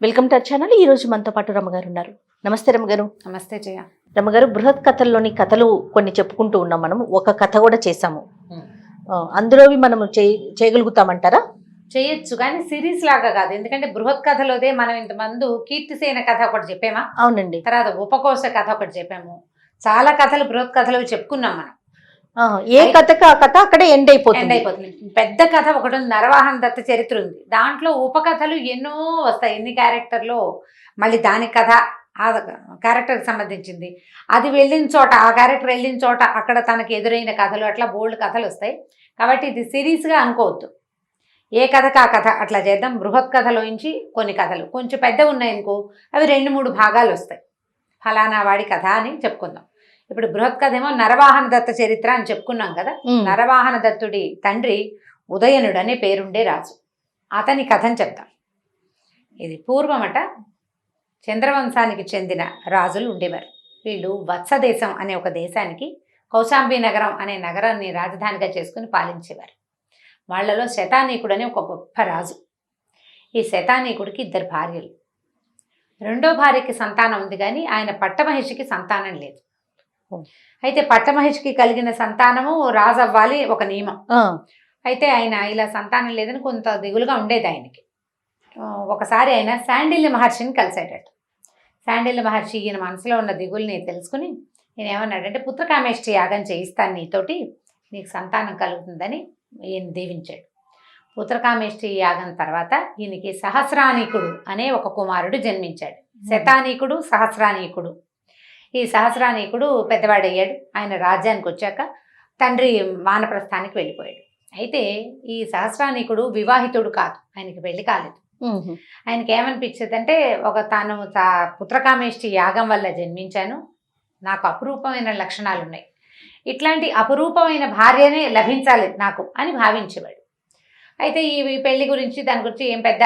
Welcome to our channel. ఈ రోజు మనతో పాటు రమ్మగారు ఉన్నారు. నమస్తే రమ్మగారు. నమస్తే జయ. రమ్మగారు, బృహత్ కథల్లోని కథలు కొన్ని చెప్పుకుంటూ ఉన్నాం. మనం ఒక కథ కూడా చేసాము. అందులోవి మనము చేయగలుగుతామంటారా? చేయొచ్చు, కానీ సిరీస్ లాగా కాదు. ఎందుకంటే బృహత్ కథలోదే మనం ఇంతమంది కీర్తిసేన కథ ఒకటి చెప్పామా, అవునండి. తర్వాత ఉపకోశ కథ ఒకటి చెప్పాము. చాలా కథలు బృహత్ కథలు చెప్పుకున్నాం మనం. ఏ కథకు ఆ కథ అక్కడే ఎండ్ అయిపోతుంది. పెద్ద కథ ఒకటి ఉంది, నరవాహన దత్త చరిత్ర ఉంది. దాంట్లో ఉపకథలు ఎన్నో వస్తాయి. ఎన్ని క్యారెక్టర్లో మళ్ళీ దాని కథ ఆ క్యారెక్టర్కి సంబంధించింది, అది వెళ్ళిన చోట ఆ క్యారెక్టర్ వెళ్ళిన చోట అక్కడ తనకి ఎదురైన కథలు, అట్లా బోల్డ్ కథలు వస్తాయి. కాబట్టి ఇది సిరీస్గా అనుకోవద్దు. ఏ కథకు ఆ కథ అట్లా చేద్దాం. బృహత్ కథలోంచి కొన్ని కథలు కొంచెం పెద్దగా ఉన్నాయనుకో, అవి 2-3 భాగాలు వస్తాయి. ఫలానా వాడి కథ అని చెప్పుకుందాం. ఇప్పుడు బృహత్ కథ ఏమో నరవాహన దత్త చరిత్ర అని చెప్పుకున్నాం కదా. నరవాహన దత్తుడి తండ్రి ఉదయనుడు అనే పేరుండే రాజు. అతని కథని చెప్తాం. ఇది పూర్వమట చంద్రవంశానికి చెందిన రాజులు ఉండేవారు. వీళ్ళు వత్సదేశం అనే ఒక దేశానికి కౌశాంబి నగరం అనే నగరాన్ని రాజధానిగా చేసుకుని పాలించేవారు. వాళ్లలో శతానీకుడు అనే ఒక గొప్ప రాజు. ఈ శతానీకుడికి 2 భార్యలు. రెండో భార్యకి సంతానం ఉంది, కానీ ఆయన పట్టమహిషికి సంతానం లేదు. అయితే పట్టమహిషికి కలిగిన సంతానము రాజు అవ్వాలి ఒక నియమం. అయితే ఆయన ఇలా సంతానం లేదని కొంత దిగులుగా ఉండేది ఆయనకి. ఒకసారి ఆయన శాండిల్య మహర్షిని కలిసాడట. శాండిల్య మహర్షి ఈయన మనసులో ఉన్న దిగుల్ని తెలుసుకుని ఈయన ఏమన్నాడంటే, పుత్రకామేష్టి యాగం చేయిస్తాను నీతోటి, నీకు సంతానం కలుగుతుందని ఈయన దీవించాడు. పుత్రకామేష్టి యాగం తర్వాత ఈయనకి సహస్రానీకుడు అనే ఒక కుమారుడు జన్మించాడు. శతానీకుడు, సహస్రానీకుడు. ఈ సహస్రానీకుడు పెద్దవాడయ్యాడు. ఆయన రాజ్యానికి వచ్చాక తండ్రి వానప్రస్థానికి వెళ్ళిపోయాడు. అయితే ఈ సహస్రానీకుడు వివాహితుడు కాదు, ఆయనకి పెళ్లి కాలేదు. ఆయనకి ఏమనిపించేది అంటే, తాను పుత్రకామేష్టి యాగం వల్ల జన్మించాను, నాకు అపురూపమైన లక్షణాలు ఉన్నాయి, ఇట్లాంటి అపురూపమైన భార్యనే లభించాలి నాకు అని భావించేవాడు. అయితే ఈ పెళ్లి గురించి దాని గురించి ఏం పెద్ద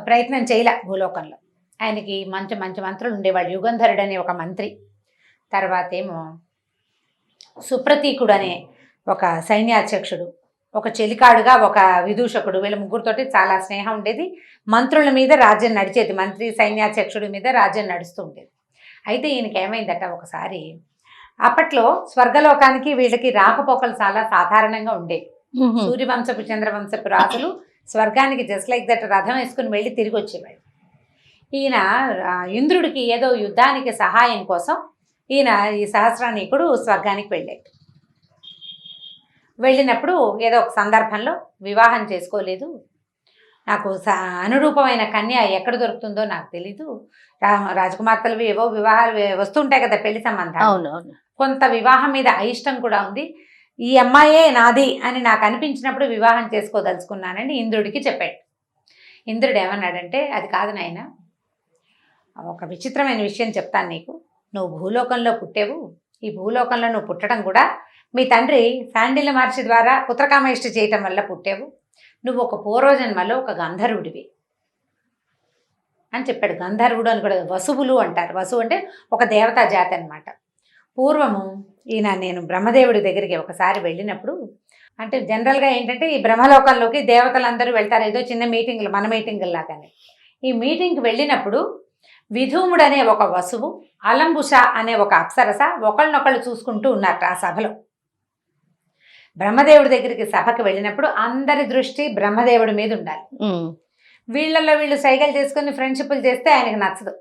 ప్రయత్నం చేయలే భూలోకంలో. ఆయనకి మంచి మంచి మంత్రులు ఉండేవాడు. యుగంధరుడు అనే ఒక మంత్రి, తర్వాత ఏమో సుప్రతీకుడు అనే ఒక సైన్యాధ్యక్షుడు, ఒక చెలికాడుగా ఒక విదూషకుడు. వీళ్ళ ముగ్గురితోటి చాలా స్నేహం ఉండేది. మంత్రుల మీద రాజ్యం నడిచేది. మంత్రి సైన్యాధ్యక్షుడి మీద రాజ్యం నడుస్తూ ఉండేది. అయితే ఈయనకి ఏమైందట, ఒకసారి అప్పట్లో స్వర్గలోకానికి వీళ్ళకి రాకపోకలు చాలా సాధారణంగా ఉండేవి. సూర్యవంశపు చంద్రవంశపు రాజులు స్వర్గానికి జస్ట్ లైక్ దట్ రథం వేసుకుని వెళ్ళి తిరిగి వచ్చేవాడు. ఈయన ఇంద్రుడికి ఏదో యుద్ధానికి సహాయం కోసం ఈయన ఈ సహస్రానీకుడు స్వర్గానికి వెళ్ళాడు. వెళ్ళినప్పుడు ఏదో ఒక సందర్భంలో వివాహం చేసుకోలేదు, నాకు అనురూపమైన కన్య ఎక్కడ దొరుకుతుందో నాకు తెలీదు, రాజకుమార్తెలు ఏవో వివాహాలు వస్తుంటాయి కదా, పెళ్లి సంబంధాలు. కొంత వివాహం మీద అయిష్టం కూడా ఉంది, ఈ అమ్మాయే నాది అని నాకు అనిపించినప్పుడు వివాహం చేసుకోదలుచుకున్నానని ఇంద్రుడికి చెప్పాడు. ఇంద్రుడు ఏమన్నాడంటే, అది కాదు నాయన, ఒక విచిత్రమైన విషయం చెప్తాను నీకు. నువ్వు భూలోకంలో పుట్టావు, ఈ భూలోకంలో నువ్వు పుట్టడం కూడా మీ తండ్రి శాండిల్య మహర్షి ద్వారా పుత్రకామేష్టి చేయటం వల్ల పుట్టావు. నువ్వు ఒక పూర్వజన్మలో ఒక గంధర్వుడివి అని చెప్పాడు. గంధర్వుడు అని కూడా వసువులు అంటారు. వసువు అంటే ఒక దేవతా జాతి అనమాట. పూర్వము నేను బ్రహ్మదేవుడి దగ్గరికి ఒకసారి వెళ్ళినప్పుడు, అంటే జనరల్గా ఏంటంటే ఈ బ్రహ్మలోకంలోకి దేవతలందరూ వెళ్తారు, ఏదో చిన్న మీటింగులు, మన మీటింగుల్లాగానే. ఈ మీటింగ్కి వెళ్ళినప్పుడు విధూముడు అనే ఒక వసువు, అలంబుష అనే ఒక అప్సరస ఒకళ్ళనొకళ్ళు చూసుకుంటూ ఉన్నారు ఆ సభలో. బ్రహ్మదేవుడి దగ్గరికి సభకి వెళ్ళినప్పుడు అందరి దృష్టి బ్రహ్మదేవుడి మీద ఉండాలి. వీళ్ళల్లో వీళ్ళు సైకిల్ చేసుకుని ఫ్రెండ్షిప్లు చేస్తే ఆయనకు నచ్చదు.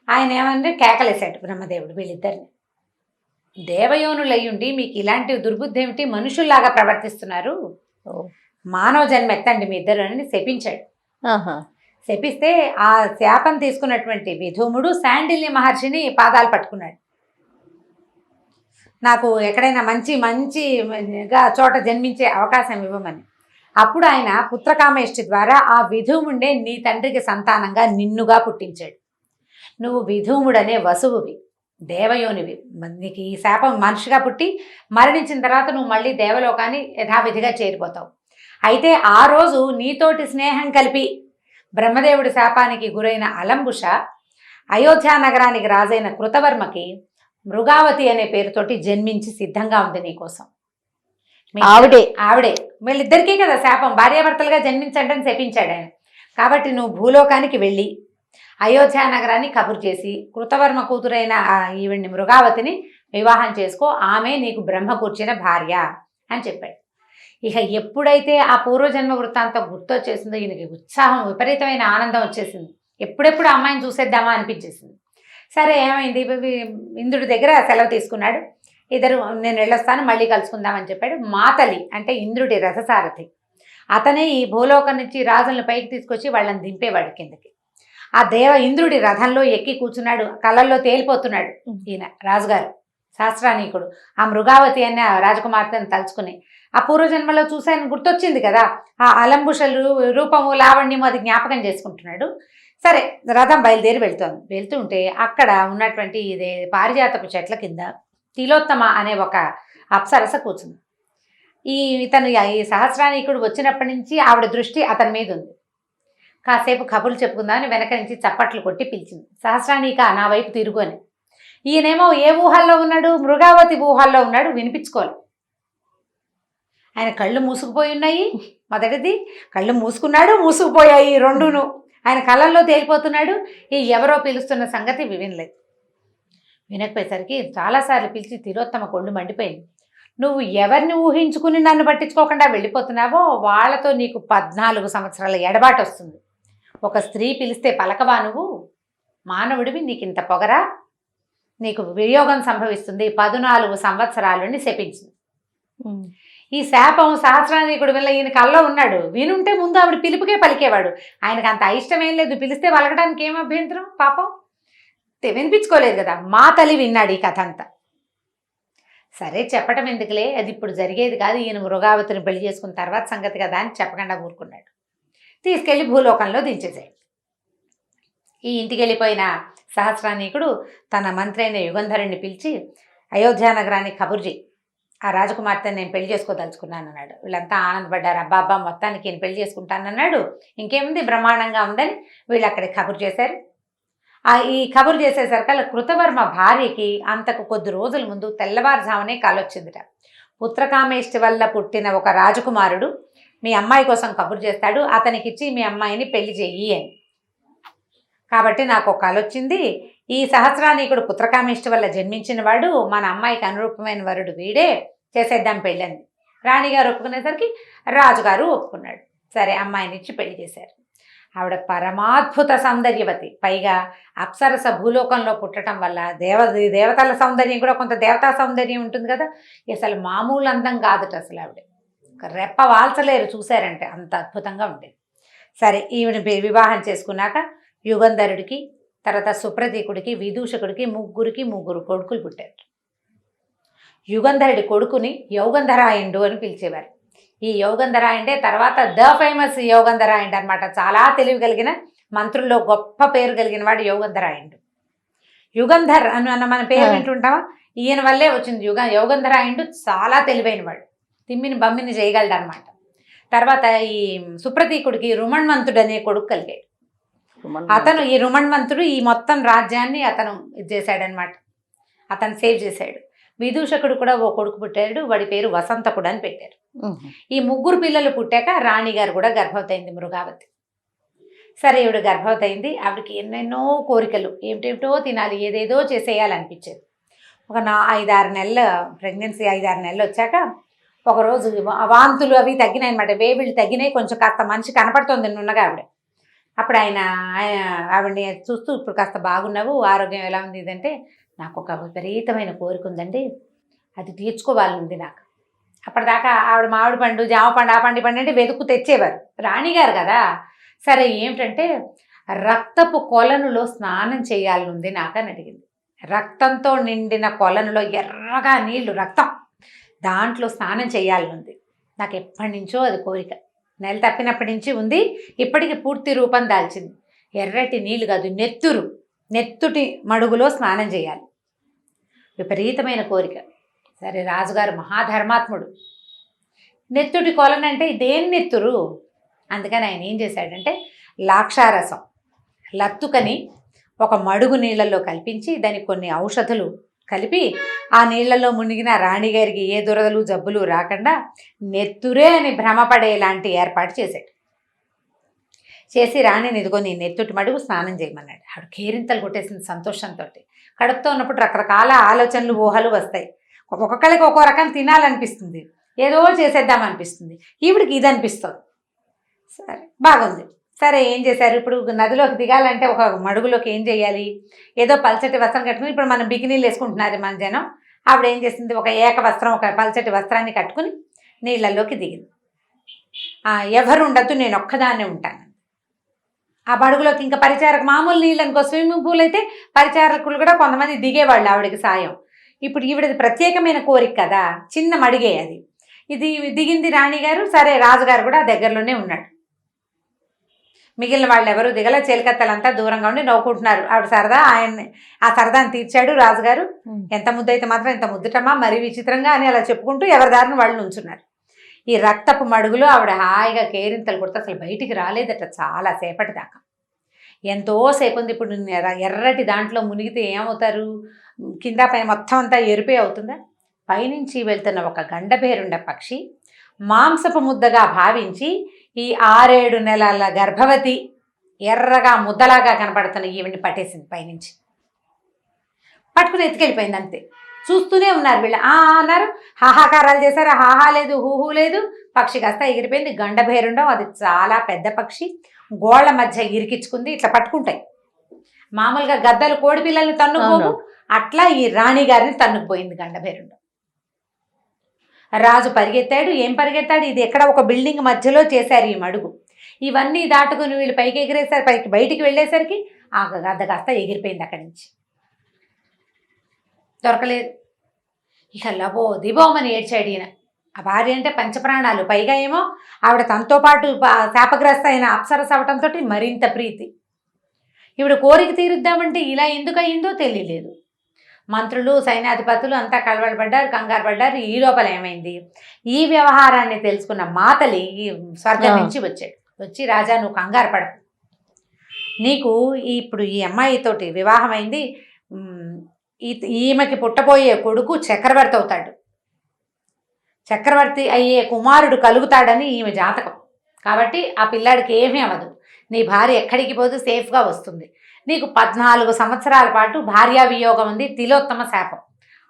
ఆయన ఏమంటే కేకలేశాడు బ్రహ్మదేవుడు వీళ్ళిద్దరిని, దేవయోనులు అయ్యుండి మీకు ఇలాంటి దుర్బుద్ధి ఏమిటి, మనుషుల్లాగా ప్రవర్తిస్తున్నారు, మానవ జన్మ ఎత్తండి మీ ఇద్దరు అని శపించాడు. శపిస్తే ఆ శాపం తీసుకున్నటువంటి విధూముడు శాండిల్య మహర్షిని పాదాలు పట్టుకున్నాడు, నాకు ఎక్కడైనా మంచిగా చోట జన్మించే అవకాశం ఇవ్వమని. అప్పుడు ఆయన పుత్రకామేష్టి ద్వారా ఆ విధూముడే నీ తండ్రికి సంతానంగా నిన్నుగా పుట్టించాడు. నువ్వు విధూముడనే వసువువి, దేవయోనివి. నీకు ఈ శాపం మనిషిగా పుట్టి మరణించిన తర్వాత నువ్వు మళ్ళీ దేవలోకాన్ని యథావిధిగా చేరిపోతావు. అయితే ఆ రోజు నీతోటి స్నేహం కలిపి బ్రహ్మదేవుడి శాపానికి గురైన అలంబుష అయోధ్య నగరానికి రాజైన కృతవర్మకి మృగావతి అనే పేరుతోటి జన్మించి సిద్ధంగా ఉంది నీకోసం. ఆవిడే వీళ్ళిద్దరికీ కదా శాపం, భార్యాభర్తలుగా జన్మించండి అని శపించాడు ఆయన. కాబట్టి నువ్వు భూలోకానికి వెళ్ళి అయోధ్య నగరాన్ని కబురు చేసి కృతవర్మ కూతురైన ఈవిడ్ని మృగావతిని వివాహం చేసుకో, ఆమె నీకు బ్రహ్మ కూర్చిన భార్య అని చెప్పాడు. ఇక ఎప్పుడైతే ఆ పూర్వజన్మ వృత్తాంతం గుర్తొచ్చేసిందో ఈయనకి ఉత్సాహం, విపరీతమైన ఆనందం వచ్చేసింది. ఎప్పుడెప్పుడు అమ్మాయిని చూసేద్దామా అనిపించేసింది. సరే ఏమైంది, ఇంద్రుడి దగ్గర సెలవు తీసుకున్నాడు. ఇద్దరు నేను వెళ్ళొస్తాను, మళ్ళీ కలుసుకుందామని చెప్పాడు. మాతలి అంటే ఇంద్రుడి రథసారథి, అతనే ఈ భూలోకం నుంచి రాజులను పైకి తీసుకొచ్చి వాళ్ళని దింపేవాడు కిందకి. ఆ ఇంద్రుడి రథంలో ఎక్కి కూర్చున్నాడు, కళ్ళల్లో తేలిపోతున్నాడు ఈయన రాజుగారు సహస్రానీకుడు. ఆ మృగావతి అనే రాజకుమార్తెను తలుచుకుని ఆ పూర్వజన్మలో చూశాను గుర్తొచ్చింది కదా, ఆ అలంబుషలు రూపము లావణ్యము అది జ్ఞాపకం చేసుకుంటున్నాడు. సరే రథం బయలుదేరి వెళ్తుంటే అక్కడ ఉన్నటువంటి ఇదే పారిజాతపు చెట్ల కింద తిలోత్తమ అనే ఒక అప్సరస కూర్చుంది. ఈ సహస్రానీకుడు వచ్చినప్పటి నుంచి ఆవిడ దృష్టి అతని మీద ఉంది. కాసేపు కబుర్లు చెప్పుకుందామని వెనక నుంచి చప్పట్లు కొట్టి పిలిచింది. సహస్రానీక నా వైపు తిరుగు అని. ఈయనేమో ఏ ఊహల్లో ఉన్నాడు, మృగావతి ఊహల్లో ఉన్నాడు, వినిపించుకోవాలి. ఆయన కళ్ళు మూసుకుపోయి ఉన్నాయి. మొదటిది కళ్ళు మూసుకున్నాడు, మూసుకుపోయాయి రెండును. ఆయన కళ్ళల్లో తేలిపోతున్నాడు. ఈ ఎవరో పిలుస్తున్న సంగతి వినలేదు. వినకపోయేసరికి చాలాసార్లు పిలిచి తిలోత్తమ కొండు మండిపోయింది. నువ్వు ఎవరిని ఊహించుకుని నన్ను పట్టించుకోకుండా వెళ్ళిపోతున్నావో వాళ్ళతో నీకు 14 సంవత్సరాల ఎడబాటు వస్తుంది. ఒక స్త్రీ పిలిస్తే పలకవా నువ్వు? మానవుడివి, నీకు ఇంత పొగరా? నీకు వియోగం సంభవిస్తుంది, 14 సంవత్సరాలని శపించింది. ఈ శాపం సహస్రానీకుడు వల్ల ఈయన కల్లో ఉన్నాడు. వినుంటే ముందు ఆవిడ పిలుపుకే పలికేవాడు. ఆయనకు అంత ఇష్టమేం లేదు, పిలిస్తే పలకడానికి ఏం అభ్యంతరం పాపం. వినిపించుకోలేదు కదా. మా తల్లి విన్నాడు ఈ కథ అంతా. సరే చెప్పటం ఎందుకులే, అది ఇప్పుడు జరిగేది కాదు, ఈయన మృగావతిని పెళ్లి చేసుకున్న తర్వాత సంగతి కదా అని చెప్పకుండా ఊరుకున్నాడు. తీసుకెళ్లి భూలోకంలో దించేసాడు. ఈ ఇంటికి వెళ్ళిపోయిన సహస్రానీకుడు తన మంత్రి అయిన యుగంధరుణ్ణి పిలిచి అయోధ్య నగరాన్ని కబురు చేయి, ఆ రాజకుమార్తెని నేను పెళ్లి చేసుకోదలుచుకున్నాను అన్నాడు. వీళ్ళంతా ఆనందపడ్డారు. అబ్బాబ్బా మొత్తానికి నేను పెళ్లి చేసుకుంటానన్నాడు, ఇంకేముంది బ్రహ్మాండంగా ఉందని వీళ్ళు అక్కడికి కబురు చేశారు. ఈ కబురు చేసేసరికి కృతవర్మ భార్యకి అంతకు కొద్ది రోజుల ముందు తెల్లవారుజామునే కాలొచ్చిందిట. పుత్రకామేష్టి వల్ల పుట్టిన ఒక రాజకుమారుడు మీ అమ్మాయి కోసం కబురు చేస్తాడు, అతనికిచ్చి మీ అమ్మాయిని పెళ్లి చెయ్యి అని. కాబట్టి నాకు ఒక కల వచ్చింది. ఈ సహస్రానీకుడు పుత్రకామేష్టి వల్ల జన్మించిన వాడు, మన అమ్మాయికి అనురూపమైన వరుడు వీడే, చేసేద్దాం పెళ్ళంది. రాణిగారు ఒప్పుకునేసరికి రాజుగారు ఒప్పుకున్నాడు. సరే అమ్మాయినిచ్చి పెళ్లి చేశారు. ఆవిడ పరమాద్భుత సౌందర్యవతి, పైగా అప్సరస భూలోకంలో పుట్టడం వల్ల దేవతల సౌందర్యం కూడా కొంత దేవతా సౌందర్యం ఉంటుంది కదా, అసలు మామూలు అందం కాదుట. అసలు ఆవిడ రెప్ప వాల్చలేరు చూశారంటే, అంత అద్భుతంగా ఉండేది. సరే ఈవిడ వివాహం చేసుకున్నాక యుగంధరుడికి, తర్వాత సుప్రతీకుడికి, విదూషకుడికి ముగ్గురు కొడుకులు పుట్టారు. యుగంధరుడి కొడుకుని యౌగంధరాయుడు అని పిలిచేవారు. ఈ యౌగంధరాయుడే తర్వాత ద ఫేమస్ యౌగంధరాయుడు అనమాట. చాలా తెలివి కలిగిన మంత్రుల్లో గొప్ప పేరు కలిగిన వాడు యౌగంధరాయుడు. యుగంధర్ అన్న మన పేరు వింటుంటామా, ఈయన వల్లే వచ్చింది. యౌగంధరాయుడు చాలా తెలివైన వాడు, తిమ్మిని బమ్మిని చేయగలడు అనమాట. తర్వాత ఈ సుప్రతీకుడికి రుమణ్వంతుడు అనే కొడుకు కలిగాడు. అతను ఈ రుమణ్వంతుడు ఈ మొత్తం రాజ్యాన్ని అతను ఇది చేశాడనమాట, అతను సేవ్ చేశాడు. విదూషకుడు కూడా ఓ కొడుకు పుట్టాడు, వాడి పేరు వసంతకుడు అని పెట్టారు. ఈ ముగ్గురు పిల్లలు పుట్టాక రాణిగారు కూడా గర్భవతి అయింది మృగావతి. సరే ఈవిడ గర్భవతి అయింది. ఆవిడకి ఎన్నెన్నో కోరికలు, ఏమిటేమిటో తినాలి, ఏదేదో చేసేయాలనిపించేది. ఒక 5-6 నెలల ప్రెగ్నెన్సీ, 5-6 నెలలు వచ్చాక ఒకరోజు వాంతులు అవి తగ్గినాయి అనమాట, వేవిళ్ళు తగ్గినాయి, కొంచెం కాస్త మనిషి కనపడుతుంది నున్నగా ఆవిడ. అప్పుడు ఆవిడని చూస్తూ, ఇప్పుడు కాస్త బాగున్నావు, ఆరోగ్యం ఎలా ఉంది ఇదంటే, నాకు ఒక విపరీతమైన కోరిక ఉందండి, అది తీర్చుకోవాలని నాకు. అప్పటిదాకా ఆవిడ మామిడి పండు, జామ పండు, ఆ పండు అంటే వెతుకు తెచ్చేవారు, రాణిగారు కదా. సరే ఏమిటంటే రక్తపు కొలనులో స్నానం చేయాలనుంది నాకు అని అడిగింది. రక్తంతో నిండిన కొలనులో ఎర్రగా నీళ్లు, రక్తం, దాంట్లో స్నానం చేయాలనుంది నాకు. ఎప్పటి నుంచో అది కోరిక, నెల తప్పినప్పటి నుంచి ఉంది, ఇప్పటికి పూర్తి రూపం దాల్చింది. ఎర్రటి నీళ్లు కాదు, నెత్తుటి మడుగులో స్నానం చేయాలి, విపరీతమైన కోరిక. సరే రాజుగారు మహాధర్మాత్ముడు, నెత్తుటి కొలనంటే దేని నెత్తురు, అందుకని ఆయన ఏం చేశాడంటే లాక్షారసం లత్తుకని ఒక మడుగు నీళ్ళల్లో కల్పించి దానికి కొన్ని ఔషధులు కలిపి ఆ నీళ్లలో మునిగిన రాణిగారికి ఏ దురదలు జబ్బులు రాకుండా నెత్తురే అని భ్రమపడేలాంటి ఏర్పాటు చేశాడు. చేసి రాణిని ఇదిగో నీ నెత్తుటి మడుగు స్నానం చేయమన్నాడు. ఆవిడ కేరింతలు కొట్టేసింది సంతోషంతో. కడుపుతో ఉన్నప్పుడు రకరకాల ఆలోచనలు ఊహలు వస్తాయి. ఒక్కొక్కరికి ఒక్కో రకం తినాలనిపిస్తుంది, ఏదో చేసేద్దాం అనిపిస్తుంది. ఈవిడికి ఇది అనిపిస్తుంది. సరే బాగుంది. సరే ఏం చేశారు, ఇప్పుడు నదిలోకి దిగాలంటే ఒక మడుగులోకి ఏం చేయాలి, ఏదో పల్చటి వస్త్రం కట్టుకుని, ఇప్పుడు మనం బికినీలు వేసుకుంటున్నారు మన జనం. ఆవిడ ఏం చేసింది, ఒక ఏక వస్త్రం, ఒక పల్చటి వస్త్రాన్ని కట్టుకుని నీళ్ళల్లోకి దిగింది. ఎవరు ఉండద్దు, నేను ఒక్కదాన్నే ఉంటాను. ఆ మడుగులోకి ఇంకా పరిచారక, మామూలు నీళ్ళు అనుకో, స్విమ్మింగ్ పూల్ అయితే పరిచారకులు కూడా కొంతమంది దిగేవాళ్ళు ఆవిడకి సాయం. ఇప్పుడు ఈవిడది ప్రత్యేకమైన కోరిక కదా, చిన్న మడిగే అది. ఇది దిగింది రాణిగారు. సరే రాజుగారు కూడా దగ్గరలోనే ఉన్నాడు. మిగిలిన వాళ్ళు ఎవరు దిగల, చేలికత్తలంతా దూరంగా ఉండి నవ్వుకుంటున్నారు. ఆవిడ సరదా, ఆయన్ని ఆ సరదాని తీర్చాడు రాజుగారు. ఎంత ముద్దయితే మాత్రం ఎంత ముద్దటమా, మరీ విచిత్రంగా అని అలా చెప్పుకుంటూ ఎవరి దారిని వాళ్ళు నుంచున్నారు. ఈ రక్తపు మడుగులో ఆవిడ హాయిగా కేరింతలు కొడుతూ అసలు బయటికి రాలేదట చాలా సేపటి దాకా. ఎంతో సేపు ఉంది. ఇప్పుడు ఎర్రటి దాంట్లో మునిగితే ఏమవుతారు, కింద పైన మొత్తం అంతా ఎరుపే అవుతుందా. పైనుంచి వెళ్తున్న ఒక గండభేరుండ పక్షి మాంసపు ముద్దగా భావించి ఈ 6-7 నెలల గర్భవతి ఎర్రగా ముద్దలాగా కనపడుతున్న ఈవిడ్ని పట్టేసింది. పైనుంచి పట్టుకుని ఎత్తుకెళ్ళిపోయింది. అంతే. చూస్తూనే ఉన్నారు వీళ్ళు. అన్నారు, హాహాకారాలు చేశారు. హాహా లేదు, హూహూ లేదు. పక్షి కాస్త ఎగిరిపోయింది. గండభేరుండం, అది చాలా పెద్ద పక్షి. గోళ్ల మధ్య ఇరికించుకుంది. ఇట్లా పట్టుకుంటాయి. మామూలుగా గద్దలు కోడి పిల్లల్ని తన్నుకోవు, అట్లా ఈ రాణి గారిని తన్నుకుపోయింది గండభేరుండం. రాజు పరిగెత్తాడు. ఏం పరిగెత్తాడు, ఇది ఎక్కడ ఒక బిల్డింగ్ మధ్యలో చేశారు ఈ మడుగు. ఇవన్నీ దాటుకుని వీళ్ళు పైకి ఎగిరేసరి, బయటికి వెళ్ళేసరికి ఆ గద్ద కాస్త ఎగిరిపోయింది అక్కడి నుంచి. దొరకలేదు. ఇక లబో దిబోమని ఏడ్చాడు ఈయన. ఆ భార్య అంటే పంచప్రాణాలు, పైగా ఏమో ఆవిడ తనతో పాటు శాపగ్రస్త అయిన అప్సరస అవటంతో మరింత ప్రీతి. ఈవిడ కోరిక తీరుద్దామంటే ఇలా ఎందుకు అయిందో తెలియలేదు. మంత్రులు, సైన్యాధిపతులు అంతా కలవడబడ్డారు, కంగారు పడ్డారు. ఈ లోపల ఏమైంది, ఈ వ్యవహారాన్ని తెలుసుకున్న మాతలి ఈ స్వర్గం నుంచి వచ్చాడు. వచ్చి, రాజా నువ్వు కంగారు పడకు, నీకు ఇప్పుడు ఈ అమ్మాయితోటి వివాహం అయింది, ఈమెకి పుట్టబోయే కొడుకు చక్రవర్తి అవుతాడు, చక్రవర్తి అయ్యే కుమారుడు కలుగుతాడని ఈమె జాతకం. కాబట్టి ఆ పిల్లాడికి ఏమీ అవ్వదు, నీ భార్య ఎక్కడికి పోదు, సేఫ్గా వస్తుంది. నీకు 14 సంవత్సరాల పాటు భార్యా వియోగం ఉంది, తిలోత్తమ శాపం.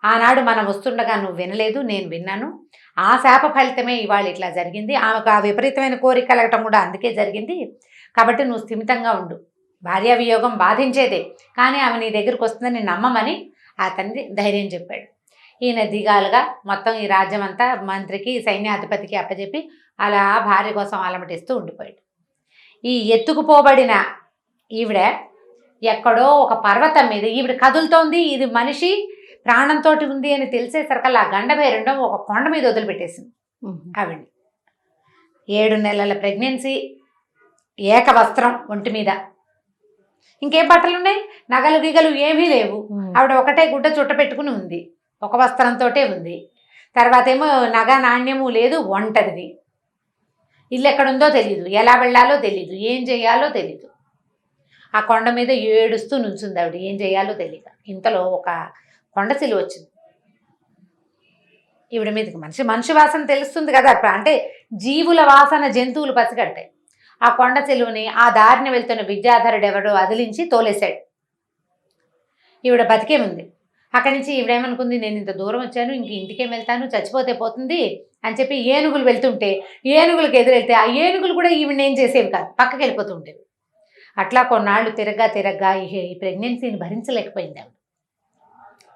ఆనాడు మనం వస్తుండగా నువ్వు వినలేదు, నేను విన్నాను. ఆ శాప ఫలితమే ఇవాళ ఇట్లా జరిగింది. ఆమెకు ఆ విపరీతమైన కోరిక కలగటం కూడా అందుకే జరిగింది. కాబట్టి నువ్వు స్థిమితంగా ఉండు. భార్యా వియోగం బాధించేదే, కానీ ఆమె నీ దగ్గరికి వస్తుందని నమ్మమని ఆ తండ్రి ధైర్యం చెప్పాడు. ఈయన దిగాలుగా మొత్తం ఈ రాజ్యం అంతా మంత్రికి, సైన్యాధిపతికి అప్పచెప్పి అలా భార్య కోసం అలమటిస్తూ ఉండిపోయాడు. ఈ ఎత్తుకుపోబడిన ఈవిడ ఎక్కడో ఒక పర్వతం మీద ఈవిడ కదులుతోంది. ఇది మనిషి ప్రాణంతో ఉంది అని తెలిసేసరికల్లా ఆ గండభేరుండం ఒక కొండ మీద వదిలిపెట్టేసింది ఆవిడ్ని. 7 నెలల ప్రెగ్నెన్సీ, ఏక వస్త్రం ఒంటి మీద, ఇంకేం బట్టలు ఉన్నాయి, నగలు గిగలు ఏమీ లేవు. ఆవిడ ఒకటే గుడ్డ చుట్ట పెట్టుకుని ఉంది, ఒక వస్త్రంతోటే ఉంది. తర్వాత ఏమో నగ నాణ్యము లేదు, ఒంటరిది. ఇల్లు ఎక్కడుందో తెలీదు, ఎలా వెళ్ళాలో తెలీదు, ఏం చేయాలో తెలీదు. ఆ కొండ మీద ఏడుస్తూ నుంచుంది ఆవిడ, ఏం చేయాలో తెలియక. ఇంతలో ఒక కొండ చిలువ వచ్చింది ఈవిడ మీదకి. మనిషి వాసన తెలుస్తుంది కదా, అంటే జీవుల వాసన జంతువులు పసిగట్టాయి. ఆ కొండ చిలువని ఆ దారిని వెళ్తున్న విద్యాధరుడు ఎవడో అదిలించి తోలేశాడు. ఈవిడ బతికే ఉంది. అక్కడి నుంచి ఈవిడేమనుకుంది, నేను ఇంత దూరం వచ్చాను, ఇంక ఇంటికేం వెళ్తాను, చచ్చిపోతే పోతుంది అని చెప్పి ఏనుగులు వెళ్తుంటే ఏనుగులకు ఎదురెళ్తే ఆ ఏనుగులు కూడా ఈవిడ ఏం చేసేవి కాదు, పక్కకి వెళ్ళిపోతూ ఉండేవి. అట్లా కొన్నాళ్ళు తిరగ్గా ఈ ప్రెగ్నెన్సీని భరించలేకపోయింది ఆవిడ.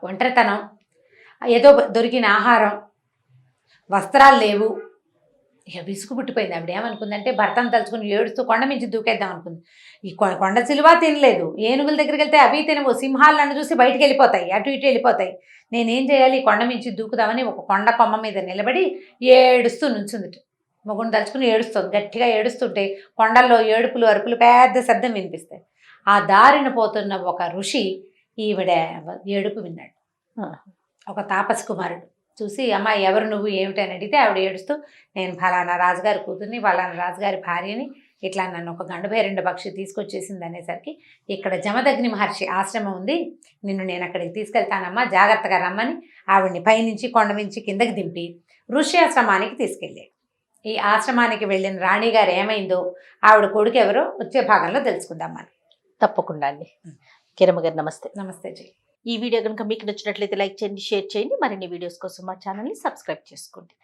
ఒంటరితనం, ఏదో దొరికిన ఆహారం, వస్త్రాలు లేవు, ఇక విసుగు పుట్టిపోయింది. ఆవిడ ఏమనుకుందంటే భర్తను తలుచుకుని ఏడుస్తూ కొండ మించి దూకేద్దాం అనుకుంది. ఈ కొండ చిలువ తినలేదు, ఏనుగుల దగ్గరికి వెళ్తే అవి తినవు, సింహాలు నన్ను చూసి బయటికి వెళ్ళిపోతాయి, అటు ఇటు వెళ్ళిపోతాయి. నేనేం చేయాలి, కొండ మించి దూకుదామని ఒక కొండ కొమ్మ మీద నిలబడి ఏడుస్తూ నుంచుంది. మొగుని తలుచుకుని ఏడుస్తుంది, గట్టిగా ఏడుస్తుంటే కొండల్లో ఏడుపులు అరుపులు పెద్ద శబ్దం వినిపిస్తాయి. ఆ దారిన పోతున్న ఒక ఋషి ఈవిడ ఏడుపు విన్నాడు. ఒక తాపసి కుమారుడు చూసి, అమ్మాయి ఎవరు నువ్వు ఏమిటని అడిగితే ఆవిడ ఏడుస్తూ, నేను ఫలానా రాజుగారి కూతుర్ని, ఫలానా రాజుగారి భార్యని, ఇట్లా నన్ను ఒక గండభేరుండ పక్షి తీసుకొచ్చేసింది అనేసరికి, ఇక్కడ జమదగ్ని మహర్షి ఆశ్రమం ఉంది, నిన్ను నేను అక్కడికి తీసుకెళ్తానమ్మా, జాగ్రత్తగా రమ్మని ఆవిడ్ని పైనుంచి కొండ నుంచి కిందకి దింపి ఋషి ఆశ్రమానికి తీసుకెళ్ళాడు. ఈ ఆశ్రమానికి వెళ్ళిన రాణి గారు ఏమైందో, ఆవిడ కొడుకు ఎవరో వచ్చే భాగంలో తెలుసుకుందాం మనం. తప్పకుండా అండి. కిరమ్మ గారు నమస్తే. నమస్తే జీ. ఈ వీడియో కనుక మీకు నచ్చినట్లయితే లైక్ చేయండి, షేర్ చేయండి. మరిన్ని వీడియోస్ కోసం మా ఛానల్ని సబ్స్క్రైబ్ చేసుకోండి.